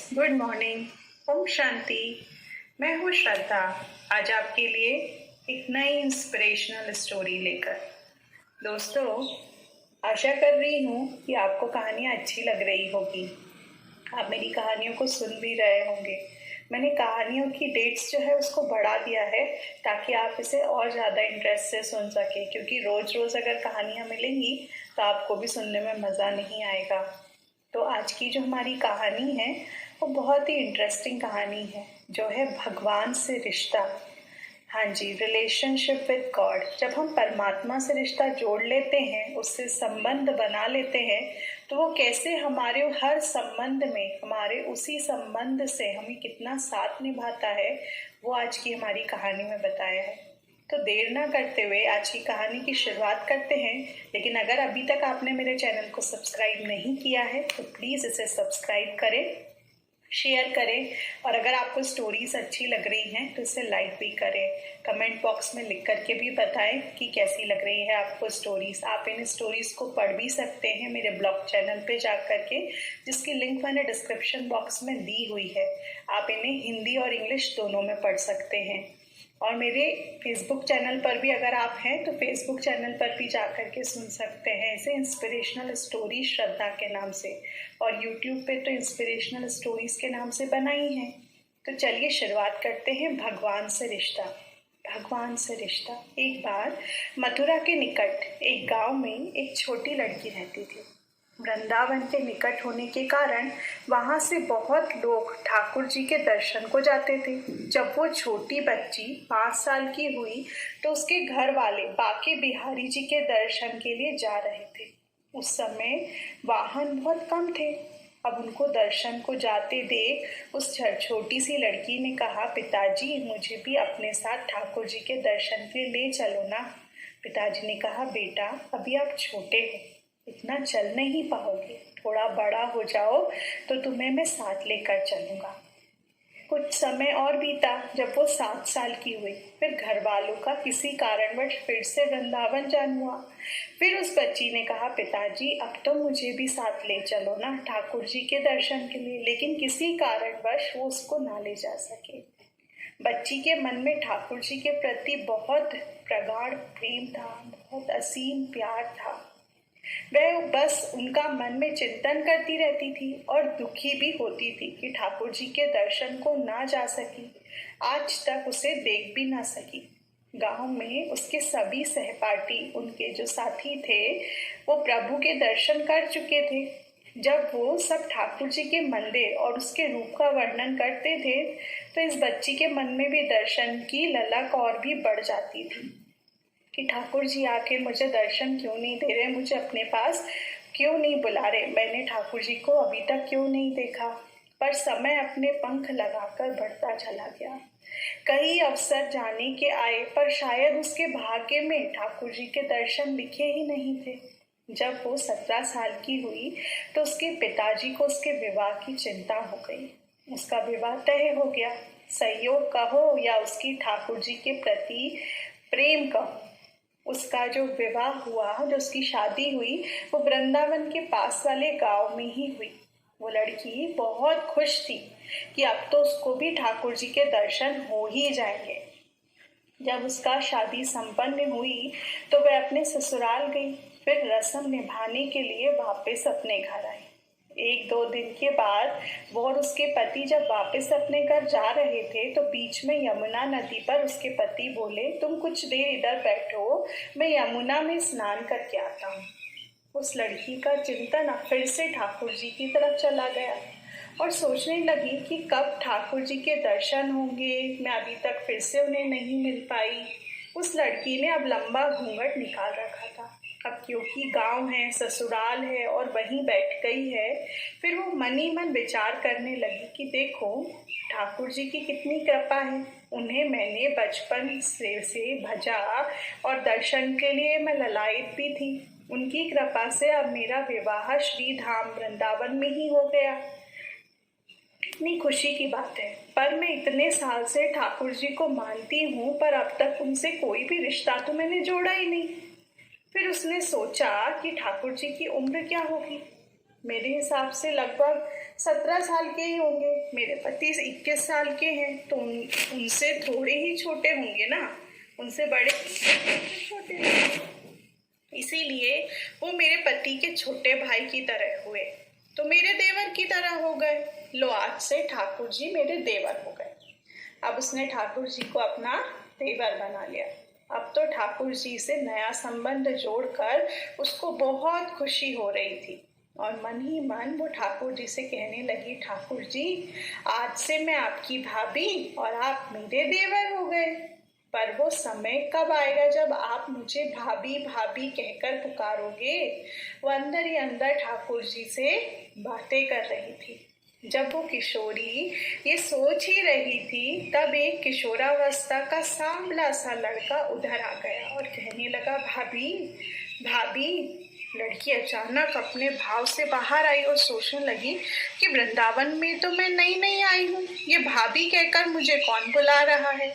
Good morning. Om Shanti. मैं हूँ श्रद्धा, आज आपके लिए एक नई इंस्पिरेशनल स्टोरी लेकर। दोस्तों, आशा कर रही हूँ कि आपको कहानियाँ अच्छी लग रही होगी। आप मेरी कहानियों को सुन भी रहे होंगे। मैंने कहानियों की डेट्स जो है उसको बढ़ा दिया है ताकि आप इसे और ज़्यादा इंटरेस्ट से सुन सकें, क्योंकि रोज़ रोज़ अगर कहानियाँ मिलेंगी तो आपको भी सुनने में मज़ा नहीं आएगा। तो आज की जो हमारी कहानी है वो बहुत ही इंटरेस्टिंग कहानी है, जो है भगवान से रिश्ता। हाँ जी, रिलेशनशिप विद गॉड। जब हम परमात्मा से रिश्ता जोड़ लेते हैं, उससे संबंध बना लेते हैं, तो वो कैसे हमारे हर संबंध में, हमारे उसी संबंध से हमें कितना साथ निभाता है, वो आज की हमारी कहानी में बताया है। तो देर ना करते हुए आज की कहानी की शुरुआत करते हैं। लेकिन अगर अभी तक आपने मेरे चैनल को सब्सक्राइब नहीं किया है तो प्लीज़ इसे सब्सक्राइब करें, शेयर करें, और अगर आपको स्टोरीज अच्छी लग रही हैं तो इसे लाइक भी करें। कमेंट बॉक्स में लिख करके भी बताएं कि कैसी लग रही है आपको स्टोरीज। आप इन स्टोरीज को पढ़ भी सकते हैं मेरे ब्लॉग चैनल पे जा करके, जिसकी लिंक मैंने डिस्क्रिप्शन बॉक्स में दी हुई है। आप इन्हें हिंदी और इंग्लिश दोनों में पढ़ सकते हैं। और मेरे फेसबुक चैनल पर भी अगर आप हैं तो फेसबुक चैनल पर भी जा कर के सुन सकते हैं इसे, इंस्पिरेशनल स्टोरी श्रद्धा के नाम से। और यूट्यूब पे तो इंस्पिरेशनल स्टोरीज के नाम से बनाई हैं। तो चलिए शुरुआत करते हैं भगवान से रिश्ता। भगवान से रिश्ता। एक बार मथुरा के निकट एक गांव में एक छोटी लड़की रहती थी। वृंदावन के निकट होने के कारण वहां से बहुत लोग ठाकुर जी के दर्शन को जाते थे। जब वो छोटी बच्ची 5 साल की हुई तो उसके घर वाले बाके बिहारी जी के दर्शन के लिए जा रहे थे। उस समय वाहन बहुत कम थे। अब उनको दर्शन को जाते देख उस छोटी सी लड़की ने कहा, पिताजी मुझे भी अपने साथ ठाकुर जी के दर्शन के लिए ले चलो ना। पिताजी ने कहा, बेटा अभी आप छोटे हो, इतना चल नहीं पाओगे, थोड़ा बड़ा हो जाओ तो तुम्हें मैं साथ लेकर चलूंगा। कुछ समय और बीता। जब वो 7 साल की हुई, फिर घर वालों का किसी कारणवश फिर से वृंदावन जाना हुआ। फिर उस बच्ची ने कहा, पिताजी अब तो मुझे भी साथ ले चलो ना ठाकुर जी के दर्शन के लिए। लेकिन किसी कारणवश वो उसको ना ले जा सके। बच्ची के मन में ठाकुर जी के प्रति बहुत प्रगाढ़ प्रेम था, बहुत असीम प्यार था। वह बस उनका मन में चिंतन करती रहती थी और दुखी भी होती थी कि ठाकुर जी के दर्शन को ना जा सकी, आज तक उसे देख भी ना सकी। गांव में उसके सभी सहपाठी, उनके जो साथी थे, वो प्रभु के दर्शन कर चुके थे। जब वो सब ठाकुर जी के मंदिर और उसके रूप का वर्णन करते थे तो इस बच्ची के मन में भी दर्शन की ललक और भी बढ़ जाती थी कि ठाकुर जी आके मुझे दर्शन क्यों नहीं दे रहे, मुझे अपने पास क्यों नहीं बुला रहे, मैंने ठाकुर जी को अभी तक क्यों नहीं देखा। पर समय अपने पंख लगाकर बढ़ता चला गया। कई अवसर जाने के आए पर शायद उसके भाग्य में ठाकुर जी के दर्शन लिखे ही नहीं थे। जब वो 17 साल की हुई तो उसके पिताजी को उसके विवाह की चिंता हो गई। उसका विवाह तय हो गया। संयोग कहो या उसकी ठाकुर जी के प्रति प्रेम कहो, उसका जो विवाह हुआ, जो उसकी शादी हुई, वो वृंदावन के पास वाले गांव में ही हुई। वो लड़की बहुत खुश थी कि अब तो उसको भी ठाकुर जी के दर्शन हो ही जाएंगे। जब उसका शादी संपन्न हुई तो वह अपने ससुराल गई, फिर रस्म निभाने के लिए वापस अपने घर आई। 1-2 दिन के बाद वो और उसके पति जब वापस अपने घर जा रहे थे तो बीच में यमुना नदी पर उसके पति बोले, तुम कुछ देर इधर बैठो, मैं यमुना में स्नान करके आता हूँ। उस लड़की का चिंतन फिर से ठाकुर जी की तरफ चला गया और सोचने लगी कि कब ठाकुर जी के दर्शन होंगे, मैं अभी तक फिर से उन्हें नहीं मिल पाई। उस लड़की ने अब लंबा घूंघट निकाल रखा था। अब क्योंकि गांव है, ससुराल है और वहीं बैठ गई है, फिर वो मन ही मन विचार करने लगी कि देखो ठाकुर जी की कितनी कृपा है, उन्हें मैंने बचपन से भजा और दर्शन के लिए मैं ललायत भी थी। उनकी कृपा से अब मेरा विवाह श्री धाम वृंदावन में ही हो गया। कितनी खुशी की बात है। पर मैं इतने साल से ठाकुर जी को मानती हूँ, पर अब तक उनसे कोई भी रिश्ता तो मैंने जोड़ा ही नहीं। फिर उसने सोचा कि ठाकुर जी की उम्र क्या होगी। मेरे हिसाब से लगभग 17 साल के ही होंगे। मेरे पति 21 साल के हैं, तो उनसे थोड़े ही छोटे होंगे ना, उनसे बड़े छोटे होंगे। इसीलिए वो मेरे पति के छोटे भाई की तरह हुए, तो मेरे देवर की तरह हो गए। लो, आज से ठाकुर जी मेरे देवर हो गए। अब उसने ठाकुर जी को अपना देवर बना लिया। अब तो ठाकुर जी से नया संबंध जोड़कर उसको बहुत खुशी हो रही थी, और मन ही मन वो ठाकुर जी से कहने लगी, ठाकुर जी, आज से मैं आपकी भाभी और आप मेरे देवर हो गए। पर वो समय कब आएगा जब आप मुझे भाभी भाभी कहकर पुकारोगे? वो अंदर ही अंदर ठाकुर जी से बातें कर रही थी। जब वो किशोरी ये सोच ही रही थी, तब एक किशोरावस्था का सांवला सा लड़का उधर आ गया और कहने लगा, भाभी भाभी। लड़की अचानक अपने भाव से बाहर आई और सोचने लगी कि वृंदावन में तो मैं नई नई आई हूँ, ये भाभी कहकर मुझे कौन बुला रहा है।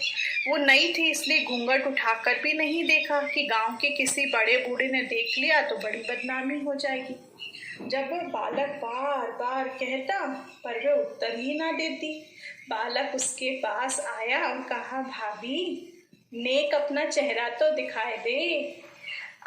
वो नई थी इसलिए घूंघट उठाकर भी नहीं देखा कि गांव के किसी बड़े बूढ़े ने देख लिया तो बड़ी बदनामी हो जाएगी। जब वह बालक बार बार कहता, पर वह उत्तर ही ना देती। बालक उसके पास आया और कहा, भाभी नेक अपना चेहरा तो दिखाई दे।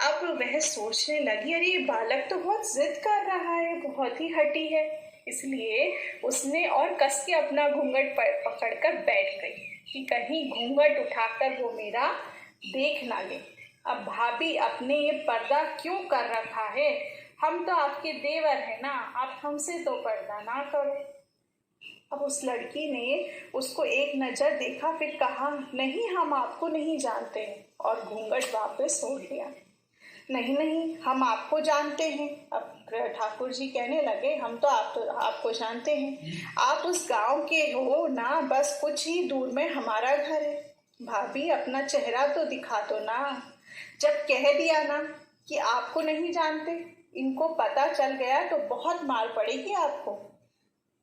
अब वह सोचने लगी, अरे ये बालक तो बहुत जिद कर रहा है, बहुत ही हठी है। इसलिए उसने और कस के अपना घूंघट पकड़कर बैठ गई कि कहीं घूंघट उठाकर वो मेरा देख ना ले। अब भाभी आपने ये पर्दा क्यों कर रखा है? हम तो आपके देवर हैं ना, आप हमसे तो पर्दा ना करो। अब उस लड़की ने उसको एक नजर देखा, फिर कहा, नहीं हम आपको नहीं जानते, और घूंघट वापस ओढ़ लिया। नहीं नहीं, हम आपको जानते हैं। अब ठाकुर जी कहने लगे, हम तो आपको जानते हैं, आप उस गांव के हो ना, बस कुछ ही दूर में हमारा घर है। भाभी अपना चेहरा तो दिखा दो ना। जब कह दिया ना कि आपको नहीं जानते, इनको पता चल गया तो बहुत मार पड़ेगी आपको।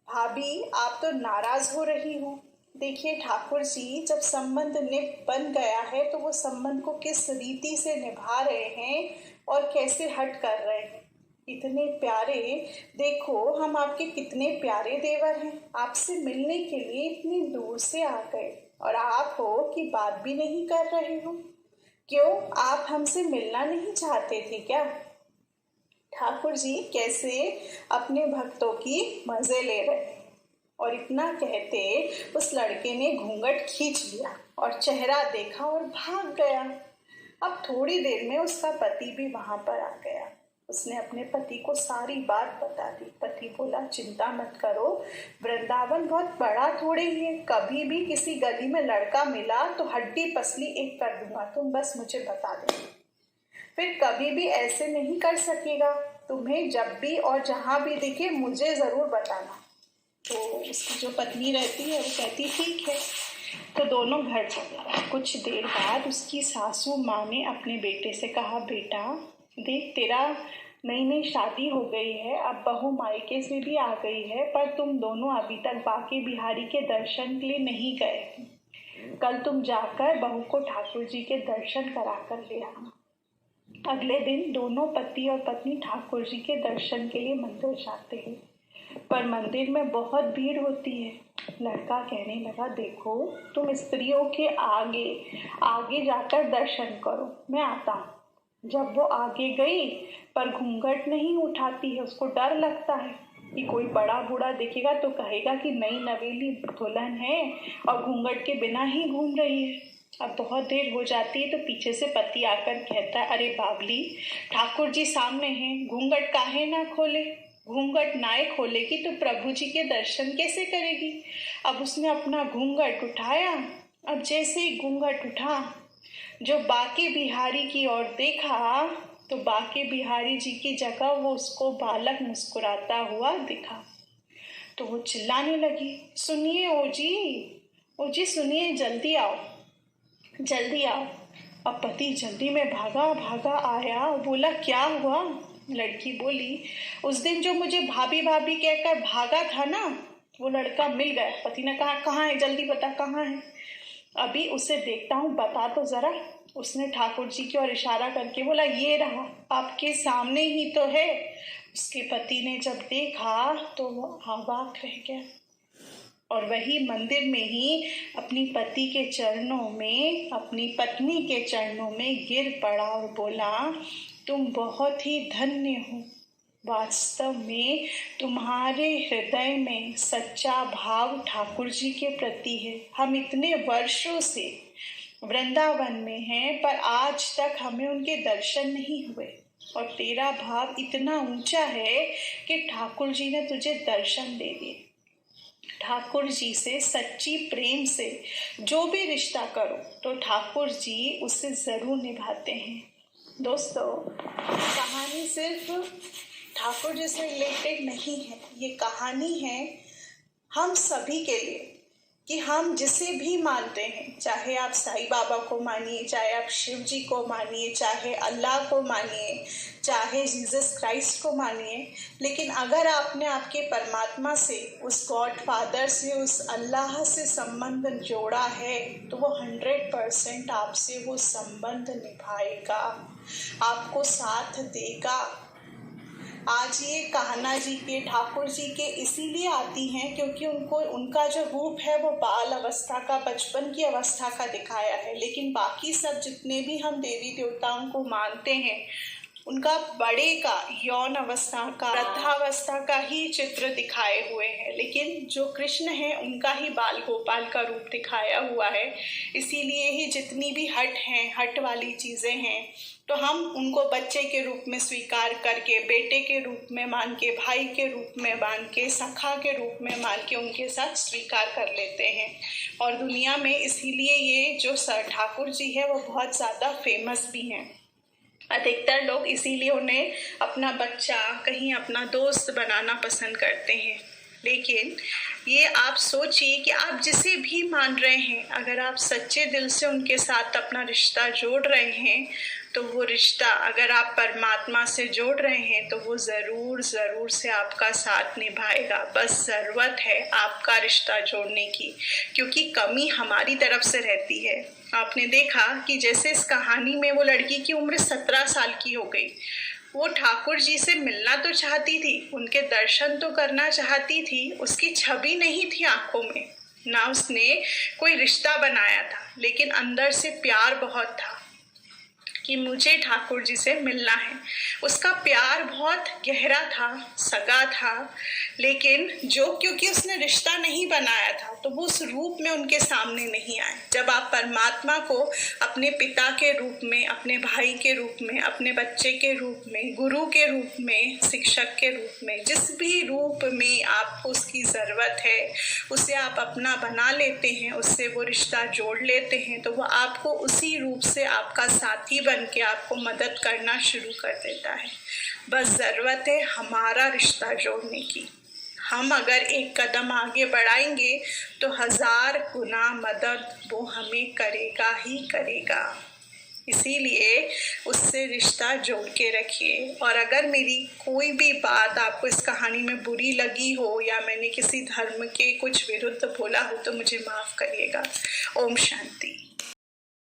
भाभी आप तो नाराज हो रही हो। देखिए ठाकुर जी, जब संबंध बन गया है तो वो संबंध को किस रीति से निभा रहे हैं और कैसे हट कर रहे हैं। इतने प्यारे, देखो हम आपके कितने प्यारे देवर हैं, आपसे मिलने के लिए इतनी दूर से आ गए, और आप हो कि बात भी नहीं कर रहे हो। क्यों, आप हमसे मिलना नहीं चाहते थे क्या? ठाकुर जी कैसे अपने भक्तों की मजे ले रहे हैं। और इतना कहते उस लड़के ने घूंघट खींच लिया और चेहरा देखा और भाग गया। अब थोड़ी देर में उसका पति भी वहां पर आ गया। उसने अपने पति को सारी बात बता दी। पति बोला, चिंता मत करो, वृंदावन बहुत बड़ा थोड़े ही है, कभी भी किसी गली में लड़का मिला तो हड्डी पसली एक कर दूंगा, तुम बस मुझे बता देना। फिर कभी भी ऐसे नहीं कर सकेगा, तुम्हें जब भी और जहां भी दिखे मुझे जरूर बताना। तो उसकी जो पत्नी रहती है वो कहती ठीक है। तो दोनों घर चले। कुछ देर बाद उसकी सासू माँ ने अपने बेटे से कहा, बेटा देख, तेरा नई नई शादी हो गई है, अब बहू मायके से भी आ गई है, पर तुम दोनों अभी तक बांके बिहारी के दर्शन के लिए नहीं गए। कल तुम जाकर बहू को ठाकुर जी के दर्शन करा कर ले आना। अगले दिन दोनों पति और पत्नी ठाकुर जी के दर्शन के लिए मंदिर जाते हैं, पर मंदिर में बहुत भीड़ होती है। लड़का कहने लगा, देखो तुम स्त्रियों के आगे आगे जाकर दर्शन करो, मैं आता हूँ। जब वो आगे गई पर घूंघट नहीं उठाती है, उसको डर लगता है कि कोई बड़ा बूढ़ा देखेगा तो कहेगा कि नई नवेली दुल्हन है और घूंघट के बिना ही घूम रही है। अब बहुत देर हो जाती है तो पीछे से पति आकर कहता है, अरे बाबली, ठाकुर जी सामने हैं, घूंघट काहे ना खोले? घूंघट नाए खोलेगी तो प्रभु जी के दर्शन कैसे करेगी? अब उसने अपना घूंघट उठाया। अब जैसे ही घूंघट उठा, जो बांके बिहारी की ओर देखा तो बांके बिहारी जी की जगह वो उसको बालक मुस्कुराता हुआ दिखा। तो वो चिल्लाने लगी, सुनिए ओ जी सुनिए, जल्दी आओ जल्दी आओ। अब पति जल्दी में भागा आया, बोला क्या हुआ? लड़की बोली, उस दिन जो मुझे भाभी भाभी कहकर भागा था ना, वो लड़का मिल गया। पति ने कहा, कहाँ है, जल्दी बता कहाँ है? अभी उसे देखता हूँ, बता तो जरा उसने ठाकुर जी की ओर इशारा करके बोला, ये रहा, आपके सामने ही तो है। उसके पति ने जब देखा तो वो अवाक रह गया और वही मंदिर में ही अपनी पति के चरणों में, अपनी पत्नी के चरणों में गिर पड़ा और बोला, तुम बहुत ही धन्य हो। वास्तव में तुम्हारे हृदय में सच्चा भाव ठाकुर जी के प्रति है। हम इतने वर्षों से वृंदावन में हैं, पर आज तक हमें उनके दर्शन नहीं हुए, और तेरा भाव इतना ऊंचा है कि ठाकुर जी ने तुझे दर्शन दे दिए। ठाकुर जी से सच्ची प्रेम से जो भी रिश्ता करो तो ठाकुर जी उसे ज़रूर निभाते हैं। दोस्तों, कहानी सिर्फ ठाकुर जी से रिलेटेड नहीं है, ये कहानी है हम सभी के लिए कि हम जिसे भी मानते हैं, चाहे आप साईं बाबा को मानिए, चाहे आप शिव जी को मानिए, चाहे अल्लाह को मानिए, चाहे जीसस क्राइस्ट को मानिए, लेकिन अगर आपने आपके परमात्मा से, उस गॉड फादर से, उस अल्लाह से संबंध जोड़ा है तो वो 100% आपसे वो संबंध निभाएगा, आपको साथ देगा। आज ये कान्हा जी के, ठाकुर जी के इसीलिए आती हैं क्योंकि उनका जो रूप है वो बाल अवस्था का, बचपन की अवस्था का दिखाया है, लेकिन बाकी सब जितने भी हम देवी देवताओं को मानते हैं उनका बड़े का, यौन अवस्था का, वृद्धावस्था का ही चित्र दिखाए हुए हैं। लेकिन जो कृष्ण है उनका ही बाल गोपाल का रूप दिखाया हुआ है। इसीलिए ही जितनी भी हट हैं, हट वाली चीज़ें हैं, तो हम उनको बच्चे के रूप में स्वीकार करके, बेटे के रूप में मान के, भाई के रूप में मान के, सखा के रूप में मान के उनके साथ स्वीकार कर लेते हैं। और दुनिया में इसीलिए ये जो ठाकुर जी है वो बहुत ज़्यादा फेमस भी हैं। अधिकतर लोग इसीलिए उन्हें अपना बच्चा, कहीं अपना दोस्त बनाना पसंद करते हैं। लेकिन ये आप सोचिए कि आप जिसे भी मान रहे हैं, अगर आप सच्चे दिल से उनके साथ अपना रिश्ता जोड़ रहे हैं तो वो रिश्ता, अगर आप परमात्मा से जोड़ रहे हैं तो वो ज़रूर से आपका साथ निभाएगा। बस ज़रूरत है आपका रिश्ता जोड़ने की, क्योंकि कमी हमारी तरफ से रहती है। आपने देखा कि जैसे इस कहानी में वो लड़की की उम्र 17 साल की हो गई, वो ठाकुर जी से मिलना तो चाहती थी, उनके दर्शन तो करना चाहती थी, उसकी छवि नहीं थी आंखों में, ना उसने कोई रिश्ता बनाया था, लेकिन अंदर से प्यार बहुत था कि मुझे ठाकुर जी से मिलना है। उसका प्यार बहुत गहरा था, सगा था, लेकिन क्योंकि उसने रिश्ता नहीं बनाया था तो वो उस रूप में उनके सामने नहीं आए। जब आप परमात्मा को अपने पिता के रूप में, अपने भाई के रूप में, अपने बच्चे के रूप में, गुरु के रूप में, शिक्षक के रूप में, जिस भी रूप में आपको उसकी ज़रूरत है, उसे आप अपना बना लेते हैं, उससे वो रिश्ता जोड़ लेते हैं, तो वो आपको उसी रूप से आपका साथी बन के आपको मदद करना शुरू कर देता है। बस ज़रूरत है हमारा रिश्ता जोड़ने की। हम अगर एक कदम आगे बढ़ाएंगे तो 1000 गुना मदद वो हमें करेगा ही करेगा। इसीलिए उससे रिश्ता जोड़ के रखिए। और अगर मेरी कोई भी बात आपको इस कहानी में बुरी लगी हो या मैंने किसी धर्म के कुछ विरुद्ध बोला हो तो मुझे माफ़ करिएगा। ओम शांति।